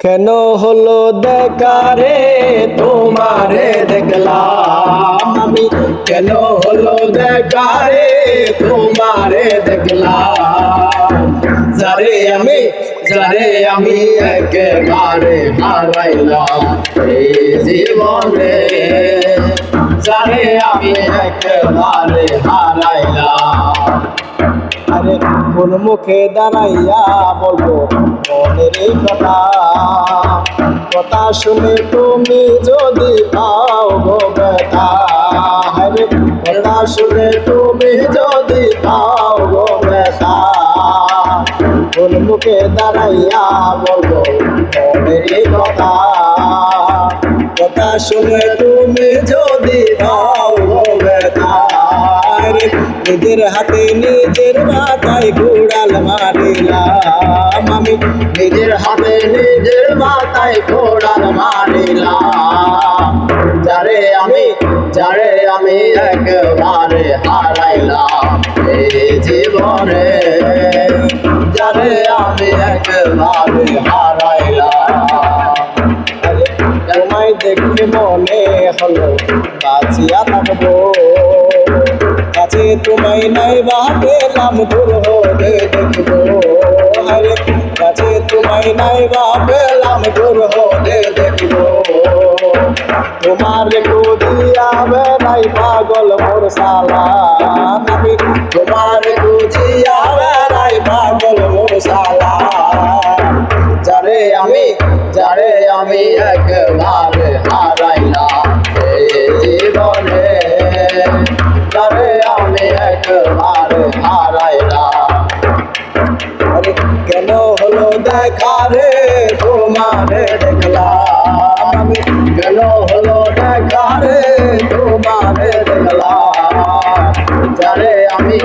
কেন হলো দেখা রে তোমারে দেখলাম আমি, কেন হলো দেখা রে তোমারে দেখলাম। যারে আমি একেবারে হারাইলাম এই জীবনে, যারে আমি একেবারে হারাইলাম। আরে কোন মুখে দাঁড়াইয়া বলবো মনের এই কথা, কথা শুনে তুমি যদি পাও গো ব্যথা। আরে কথা শুনে তুমি যদি পাও গো ব্যথা, কোন মুখে দাঁড়াইয়া বলবো মনের এই কথা, কথা শুনে তুমি যদি পাও গো ব্যথা। নিজের হাতে নিজের মাথায় কুড়াল মারিলাম আমি, নিজের হাতে নিজের মাথায় কুড়াল মারিলাম। যারে আমি একেবারে হারাইলাম এই জীবনে, যারে আমি একেবারে হারাইলাম। তোমায় দেখে মনে হলো বাঁচিয়া থাকবো, কাছে তোমায় নাই বা পেলাম দূর হলে দেখবো। আরে কাছে তোমায় নাই বা পেলাম দূর হলে দেখবো। তোমার খুঁজিয়া বেড়াই পাগল মোর সালা আমি, তোমার খুঁজিয়া বেড়াই পাগল মোর সালা। যারে আমি একেবারে হারাইলাম এই জীবনে, যারে আমি একেবারে হারাইলাম। আরে কেন হলো দেখা রে তোমারে দেখলাম আমি, কেন হলো দেখা রে তোমারে দেখলাম। যারে আমি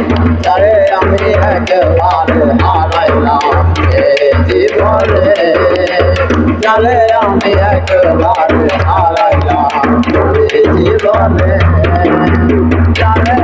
একেবারে হারাইলাম এই জীবনে, যারে আমি একেবারে হারাইলাম এই জীবনে, যারে